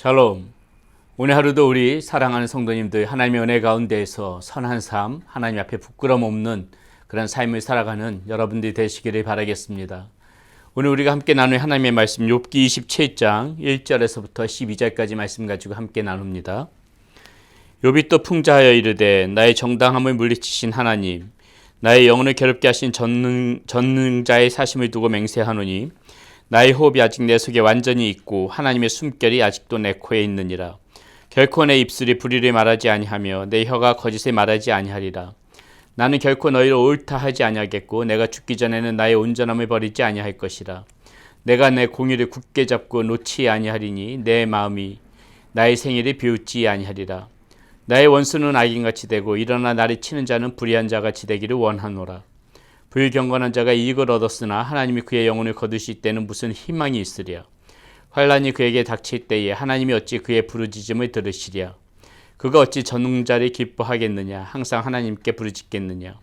샬롬. 오늘 하루도 우리 사랑하는 성도님들 하나님의 은혜 가운데에서 선한 삶, 하나님 앞에 부끄럼 없는 그런 삶을 살아가는 여러분들이 되시기를 바라겠습니다. 오늘 우리가 함께 나눌 하나님의 말씀 욥기 27장 1절에서부터 12절까지 말씀 가지고 함께 나눕니다. 욥이 또 풍자하여 이르되 나의 정당함을 물리치신 하나님, 나의 영혼을 괴롭게 하신 전능자의 사심을 두고 맹세하노니 나의 호흡이 아직 내 속에 완전히 있고 하나님의 숨결이 아직도 내 코에 있느니라. 결코 내 입술이 불의를 말하지 아니하며 내 혀가 거짓을 말하지 아니하리라. 나는 결코 너희를 옳다 하지 아니하겠고 내가 죽기 전에는 나의 온전함을 버리지 아니할 것이라. 내가 내 공의를 굳게 잡고 놓지 아니하리니 내 마음이 나의 생일을 비웃지 아니하리라. 나의 원수는 악인같이 되고 일어나 나를 치는 자는 불의한 자같이 되기를 원하노라. 불경건한 자가 이익을 얻었으나 하나님이 그의 영혼을 거두실 때는 무슨 희망이 있으랴. 환난이 그에게 닥칠 때에 하나님이 어찌 그의 부르짖음을 들으시랴. 그가 어찌 전능자를 기뻐하겠느냐. 항상 하나님께 부르짖겠느냐.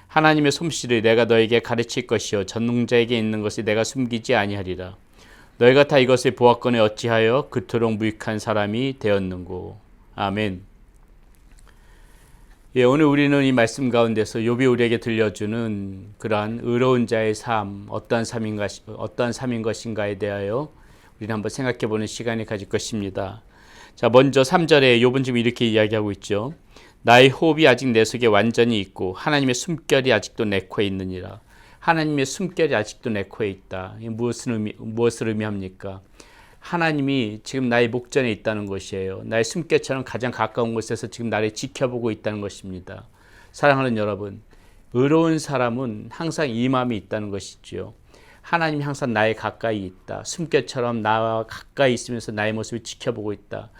하나님의 솜씨를 내가 너에게 가르칠 것이요 전능자에게 있는 것을 내가 숨기지 아니하리라. 너희가 다 이것을 보았거늘 어찌하여 그토록 무익한 사람이 되었는고. 아멘. 오늘 우리는 이 말씀 가운데서 욥이 우리에게 들려주는 그러한 의로운 자의 삶, 어떠한 삶인 것인가에 대하여 우리는 한번 생각해 보는 시간을 가질 것입니다. 자, 먼저 3절에 욥은 지금 이렇게 이야기하고 있죠. 나의 호흡이 아직 내 속에 완전히 있고 하나님의 숨결이 아직도 내 코에 있느니라. 하나님의 숨결이 아직도 내 코에 있다. 무엇을 의미합니까? 하나님이 지금 나의 목전에 있다는 것이에요. 나의 숨결처럼 가장 가까운 곳에서 지금 나를 지켜보고 있다는 것입니다. 사랑하는 여러분, 의로운 사람은 항상 이 마음이 있다는 것이죠. 하나님이 항상 나에 가까이 있다. 숨결처럼 나와 가까이 있으면서 나의 모습을 지켜보고 있다.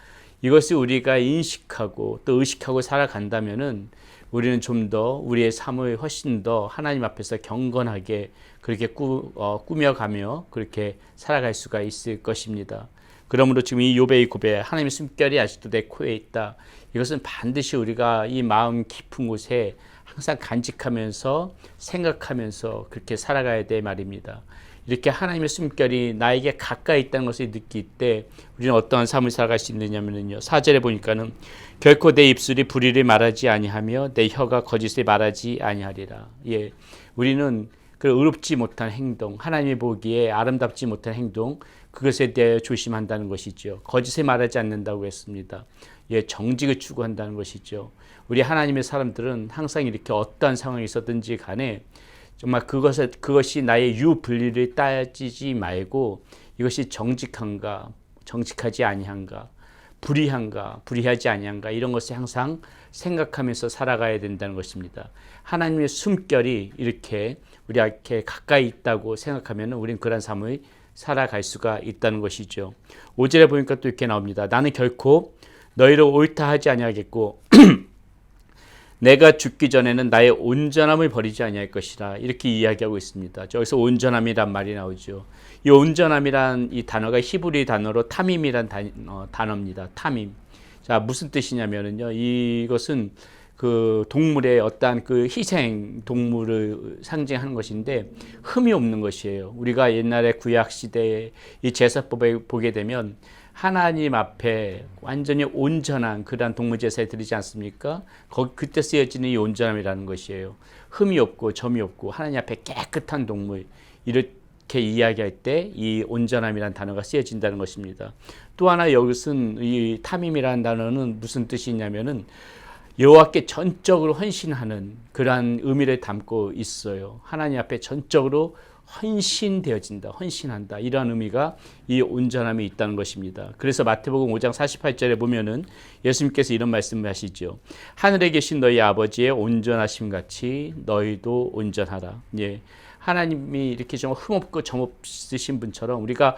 이것을 우리가 인식하고 또 의식하고 살아간다면은 우리는 좀 더 우리의 삶을 훨씬 더 하나님 앞에서 경건하게 그렇게 꾸며가며 그렇게 살아갈 수가 있을 것입니다. 그러므로 지금 이 욥의 고백, 하나님의 숨결이 아직도 내 코에 있다. 이것은 반드시 우리가 이 마음 깊은 곳에 항상 간직하면서 생각하면서 그렇게 살아가야 될 말입니다. 이렇게 하나님의 숨결이 나에게 가까이 있다는 것을 느낄 때 우리는 어떠한 삶을 살아갈 수 있느냐면요. 4절에 보니까는 결코 내 입술이 불의를 말하지 아니하며 내 혀가 거짓을 말하지 아니하리라. 예, 우리는 그 의롭지 못한 행동, 하나님이 보기에 아름답지 못한 행동, 그것에 대해 조심한다는 것이죠. 거짓을 말하지 않는다고 했습니다. 예, 정직을 추구한다는 것이죠. 우리 하나님의 사람들은 항상 이렇게 어떠한 상황이 있었든지 간에 정말 그것이 나의 유불리를 따지지 말고 이것이 정직한가, 정직하지 아니한가, 불의한가, 불의하지 아니한가 이런 것을 항상 생각하면서 살아가야 된다는 것입니다. 하나님의 숨결이 이렇게 우리에게 가까이 있다고 생각하면 우리는 그런 삶을 살아갈 수가 있다는 것이죠. 5절에 보니까 또 이렇게 나옵니다. 나는 결코 너희를 옳다 하지 아니하겠고 내가 죽기 전에는 나의 온전함을 버리지 아니할 것이라 이렇게 이야기하고 있습니다. 저기서 온전함이란 말이 나오죠. 이 온전함이란 이 단어가 히브리 단어로 타밈이란 단어입니다. 타밈. 자, 무슨 뜻이냐면요. 이것은 그 동물의 어떠한 그 희생 동물을 상징하는 것인데 흠이 없는 것이에요. 우리가 옛날에 구약 시대의 이 제사법에 보게 되면 하나님 앞에 완전히 온전한 그러한 동물 제사에 드리지 않습니까? 그때 쓰여지는 이 온전함이라는 것이에요. 흠이 없고 점이 없고 하나님 앞에 깨끗한 동물 이렇게 이야기할 때 이 온전함이라는 단어가 쓰여진다는 것입니다. 또 하나 여기서는 이 타밈이라는 단어는 무슨 뜻이 있냐면은 여호와께 전적으로 헌신하는 그러한 의미를 담고 있어요. 하나님 앞에 전적으로 헌신되어진다, 헌신한다 이런 의미가 이 온전함이 있다는 것입니다. 그래서 마태복음 5장 48절에 보면은 예수님께서 이런 말씀을 하시죠. 하늘에 계신 너희 아버지의 온전하심 같이 너희도 온전하라. 예, 하나님이 이렇게 좀 흠없고 점없으신 분처럼 우리가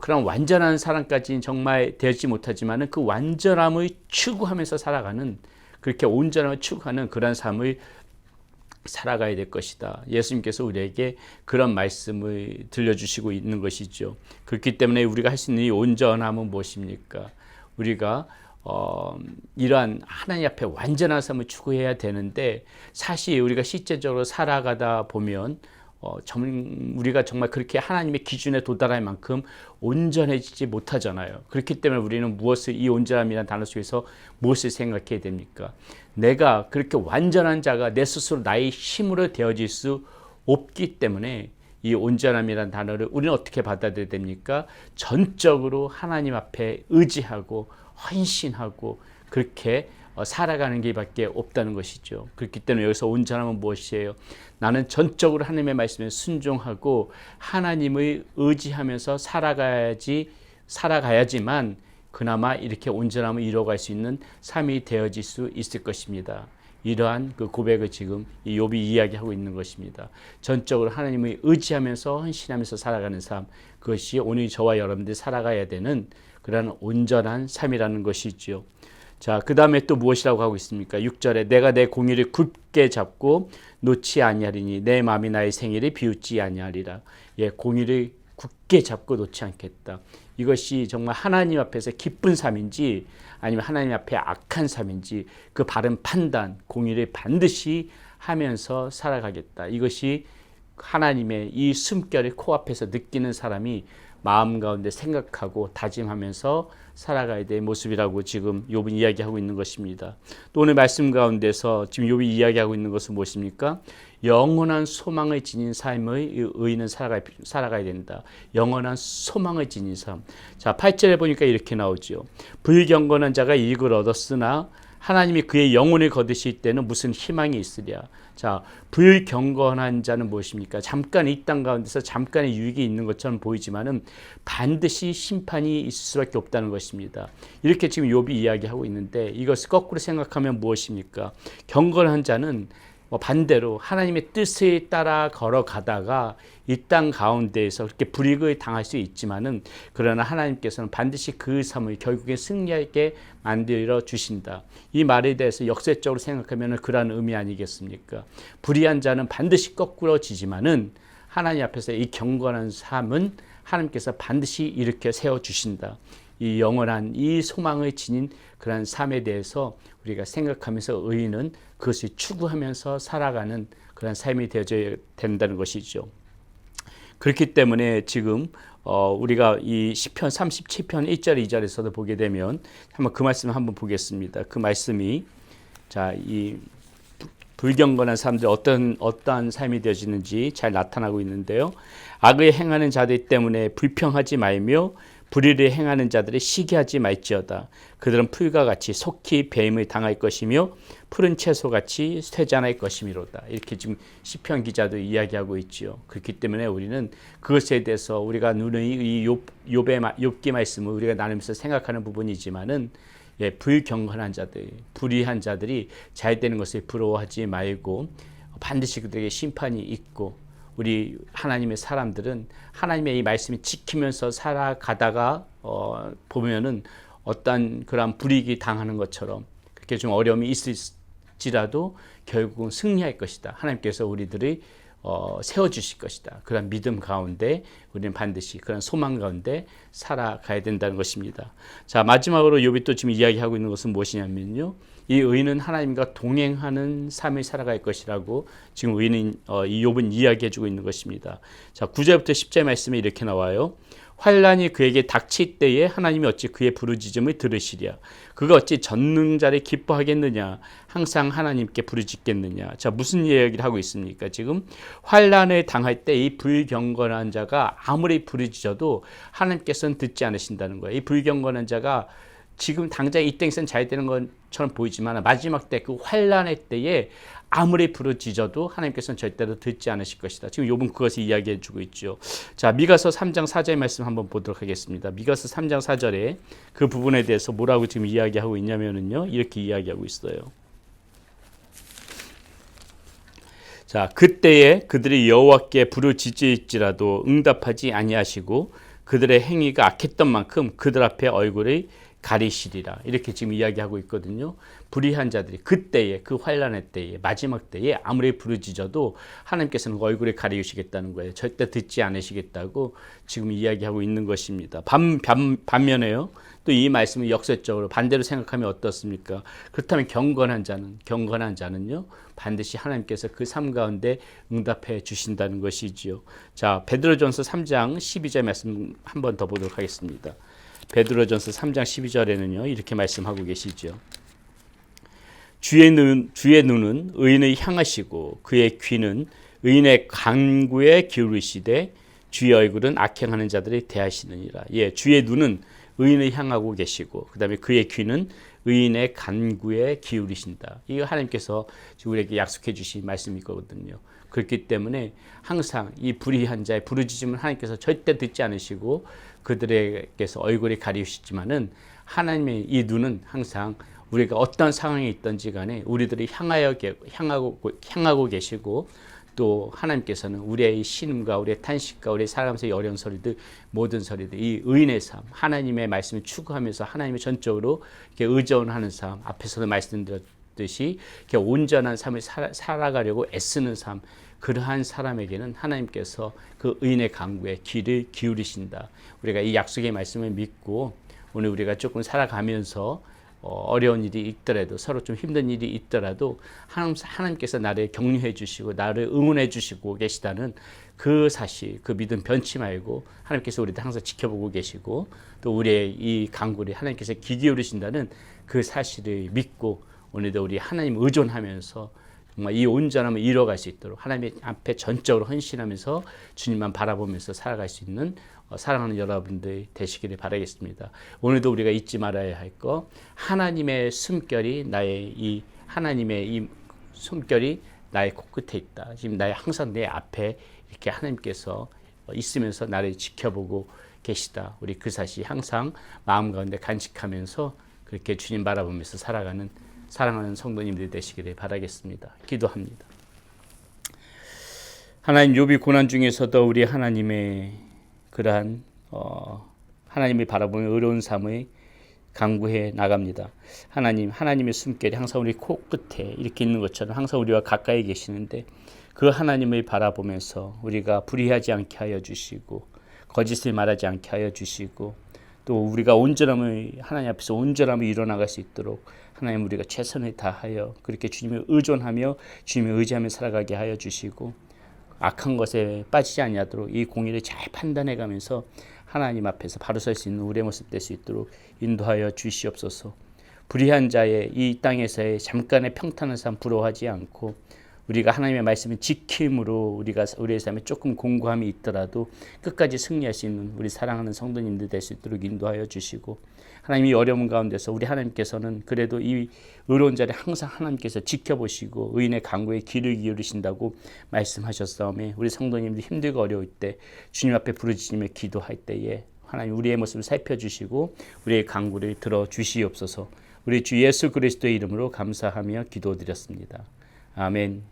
그런 완전한 사람까지는 정말 되지 못하지만은 그 완전함을 추구하면서 살아가는 그렇게 온전함을 추구하는 그런 삶을 살아가야 될 것이다. 예수님께서 우리에게 그런 말씀을 들려주시고 있는 것이죠. 그렇기 때문에 우리가 할 수 있는 이 온전함은 무엇입니까? 우리가 이러한 하나님 앞에 완전한 삶을 추구해야 되는데 사실 우리가 실제적으로 살아가다 보면 우리가 정말 그렇게 하나님의 기준에 도달할 만큼 온전해지지 못하잖아요. 그렇기 때문에 우리는 이 온전함이라는 단어 속에서 무엇을 생각해야 됩니까? 내가 그렇게 완전한 자가 내 스스로 나의 힘으로 되어질 수 없기 때문에 이 온전함이라는 단어를 우리는 어떻게 받아들여야 됩니까? 전적으로 하나님 앞에 의지하고 헌신하고 그렇게 살아가는 게밖에 없다는 것이죠. 그렇기 때문에 여기서 온전함은 무엇이에요? 나는 전적으로 하나님의 말씀에 순종하고 하나님의 의지하면서 살아가야지만 그나마 이렇게 온전함을 이루어갈 수 있는 삶이 되어질 수 있을 것입니다. 이러한 그 고백을 지금 이 욥이 이야기하고 있는 것입니다. 전적으로 하나님을 의지하면서 헌신하면서 살아가는 삶, 그것이 오늘 저와 여러분들이 살아가야 되는 그런 온전한 삶이라는 것이지요. 자, 그 다음에 또 무엇이라고 하고 있습니까? 6절에 내가 내 공의를 굳게 잡고 놓지 아니하리니 내 마음이 나의 생일을 비웃지 아니하리라. 예, 공의를 굳게 잡고 놓지 않겠다. 이것이 정말 하나님 앞에서 기쁜 삶인지 아니면 하나님 앞에 악한 삶인지 그 바른 판단, 공의를 반드시 하면서 살아가겠다. 이것이 하나님의 이 숨결을 코앞에서 느끼는 사람이 마음 가운데 생각하고 다짐하면서 살아가야 될 모습이라고 지금 욥은 이야기하고 있는 것입니다. 또 오늘 말씀 가운데서 지금 욥이 이야기하고 있는 것은 무엇입니까? 영원한 소망을 지닌 삶의 의인은 살아가야 된다. 영원한 소망을 지닌 삶. 자, 8절에 보니까 이렇게 나오죠. 불경건한 자가 이익을 얻었으나 하나님이 그의 영혼을 거두실 때는 무슨 희망이 있으랴. 자, 불경건한 자는 무엇입니까? 잠깐 이 땅 가운데서 잠깐의 유익이 있는 것처럼 보이지만은 반드시 심판이 있을 수밖에 없다는 것입니다. 이렇게 지금 욥이 이야기하고 있는데 이것을 거꾸로 생각하면 무엇입니까? 경건한 자는 반대로 하나님의 뜻에 따라 걸어가다가 이 땅 가운데에서 그렇게 불이익을 당할 수 있지만은 그러나 하나님께서는 반드시 그 삶을 결국에 승리하게 만들어 주신다. 이 말에 대해서 역설적으로 생각하면 그러한 의미 아니겠습니까? 불의한 자는 반드시 거꾸러지지만은 하나님 앞에서 이 경건한 삶은 하나님께서 반드시 일으켜 세워 주신다. 이 영원한 이 소망을 지닌 그러한 삶에 대해서 우리가 생각하면서 의인은 그것을 추구하면서 살아가는 그런 삶이 되어져야 된다는 것이죠. 그렇기 때문에 지금 우리가 이 시편 37편 1절 2절에서도 보게 되면 한번 그 말씀을 한번 보겠습니다. 그 말씀이 자, 이 불경건한 사람들이 어떠한 삶이 되어지는지 잘 나타나고 있는데요. 악을 행하는 자들 때문에 불평하지 말며 불의를 행하는 자들이 시기하지 말지어다. 그들은 풀과 같이 속히 배임을 당할 것이며 푸른 채소같이 쇠잔할 것이미로다. 이렇게 지금 시편 기자도 이야기하고 있지요. 그렇기 때문에 우리는 그것에 대해서 우리가 누누이 이 욥기 말씀을 우리가 나누면서 생각하는 부분이지만은 불경건한 자들, 불의한 자들이 잘 되는 것을 부러워하지 말고 반드시 그들에게 심판이 있고 우리 하나님의 사람들은 하나님의 이 말씀을 지키면서 살아가다가 보면은 어떤 그런 불이익이 당하는 것처럼 그렇게 좀 어려움이 있을지라도 결국은 승리할 것이다. 하나님께서 우리들을 세워주실 것이다. 그런 믿음 가운데 우리는 반드시 그런 소망 가운데 살아가야 된다는 것입니다. 자, 마지막으로 욥이 또 지금 이야기하고 있는 것은 무엇이냐면요. 이 의인은 하나님과 동행하는 삶을 살아갈 것이라고 지금 이 욥은 이야기해주고 있는 것입니다. 자, 9절부터 10절 말씀에 이렇게 나와요. 환난이 그에게 닥칠 때에 하나님이 어찌 그의 부르짖음을 들으시랴. 그가 어찌 전능자를 기뻐하겠느냐. 항상 하나님께 부르짖겠느냐. 자, 무슨 이야기를 하고 있습니까? 지금 환난을 당할 때 이 불경건한 자가 아무리 부르짖어도 하나님께서는 듣지 않으신다는 거예요. 이 불경건한 자가 지금 당장 이 땅에서는 잘 되는 것처럼 보이지만 마지막 때 그 환난의 때에 아무리 부르짖어도 하나님께서는 절대로 듣지 않으실 것이다. 지금 욥은 그것을 이야기해 주고 있죠. 자, 미가서 3장 4절 말씀 한번 보도록 하겠습니다. 미가서 3장 4절에 그 부분에 대해서 뭐라고 지금 이야기하고 있냐면요. 이렇게 이야기하고 있어요. 자, 그때에 그들이 여호와께 부르짖을지라도 응답하지 아니하시고 그들의 행위가 악했던 만큼 그들 앞에 얼굴을 가리시리라 이렇게 지금 이야기하고 있거든요. 불의한 자들이 그때에 그 환난의 때에 마지막 때에 아무리 부르짖어도 하나님께서는 얼굴에 가리우시겠다는 거예요. 절대 듣지 않으시겠다고 지금 이야기하고 있는 것입니다. 반면에요. 또 이 말씀을 역설적으로 반대로 생각하면 어떻습니까? 그렇다면 경건한 자는요 반드시 하나님께서 그 삶 가운데 응답해 주신다는 것이지요. 자, 베드로전서 3장 12절 말씀 한 번 더 보도록 하겠습니다. 베드로전서 3장 12절에는요 이렇게 말씀하고 계시죠. 주의 눈은 의인을 향하시고 그의 귀는 의인의 간구에 기울이시되 주의 얼굴은 악행하는 자들이 대하시느니라. 예, 주의 눈은 의인을 향하고 계시고 그다음에 그의 귀는 의인의 간구에 기울이신다. 이거 하나님께서 우리에게 약속해 주신 말씀이거든요. 그렇기 때문에 항상 이 불의한 자의 부르짖음을 하나님께서 절대 듣지 않으시고 그들에게서 얼굴이 가리우시지만은 하나님의 이 눈은 항상 우리가 어떤 상황에 있든지 간에 우리들이 향하고 계시고 또 하나님께서는 우리의 신음과 우리의 탄식과 우리의 살아가면서 어려운 소리들 모든 소리들 이 의인의 삶 하나님의 말씀을 추구하면서 하나님의 전적으로 이렇게 의존하는 삶 앞에서도 말씀드렸듯이 이렇게 온전한 삶을 살아가려고 애쓰는 삶 그러한 사람에게는 하나님께서 그 의인의 간구에 귀를 기울이신다. 우리가 이 약속의 말씀을 믿고 오늘 우리가 조금 살아가면서 어려운 일이 있더라도 서로 좀 힘든 일이 있더라도 하나님께서 나를 격려해 주시고 나를 응원해 주시고 계시다는 그 사실 그 믿음 변치 말고 하나님께서 우리를 항상 지켜보고 계시고 또 우리의 이 간구를 하나님께서 귀 기울이신다는 그 사실을 믿고 오늘도 우리 하나님 의존하면서 정말 이 온전함을 이뤄갈 수 있도록 하나님 앞에 전적으로 헌신하면서 주님만 바라보면서 살아갈 수 있는 사랑하는 여러분들 되시기를 바라겠습니다. 오늘도 우리가 잊지 말아야 할 거 하나님의 숨결이 하나님의 숨결이 나의 코끝에 있다. 지금 항상 내 앞에 이렇게 하나님께서 있으면서 나를 지켜보고 계시다. 우리 그 사실 항상 마음 가운데 간직하면서 그렇게 주님 바라보면서 살아가는 사랑하는 성도님들 되시기를 바라겠습니다. 기도합니다. 하나님 욥이 고난 중에서도 우리 하나님의 그러한 하나님이 바라보는 의로운 삶을 강구해 나갑니다. 하나님의 숨결이 항상 우리 코끝에 이렇게 있는 것처럼 항상 우리와 가까이 계시는데 그 하나님을 바라보면서 우리가 불의하지 않게 하여 주시고 거짓을 말하지 않게 하여 주시고 또 우리가 하나님 앞에서 온전함을 이뤄나갈 수 있도록 하나님 우리가 최선을 다하여 그렇게 주님을 의존하며 주님을 의지하며 살아가게 하여 주시고 악한 것에 빠지지 아니하도록 이 공의를 잘 판단해 가면서 하나님 앞에서 바로 설 수 있는 우리의 모습 될 수 있도록 인도하여 주시옵소서. 불의한 자의 이 땅에서의 잠깐의 평탄한 삶 부러워하지 않고 우리가 하나님의 말씀을 지킴으로 우리가 우리의 삶에 조금 공고함이 있더라도 끝까지 승리할 수 있는 우리 사랑하는 성도님들 될 수 있도록 인도하여 주시고 하나님이 어려운 가운데서 우리 하나님께서는 그래도 이 의로운 자를 항상 하나님께서 지켜보시고 의인의 간구에 귀를 기울이신다고 말씀하셨사오매 우리 성도님들 힘들고 어려울 때 주님 앞에 부르짖으며 기도할 때에 하나님 우리의 모습을 살펴주시고 우리의 간구를 들어주시옵소서. 우리 주 예수 그리스도의 이름으로 감사하며 기도드렸습니다. 아멘.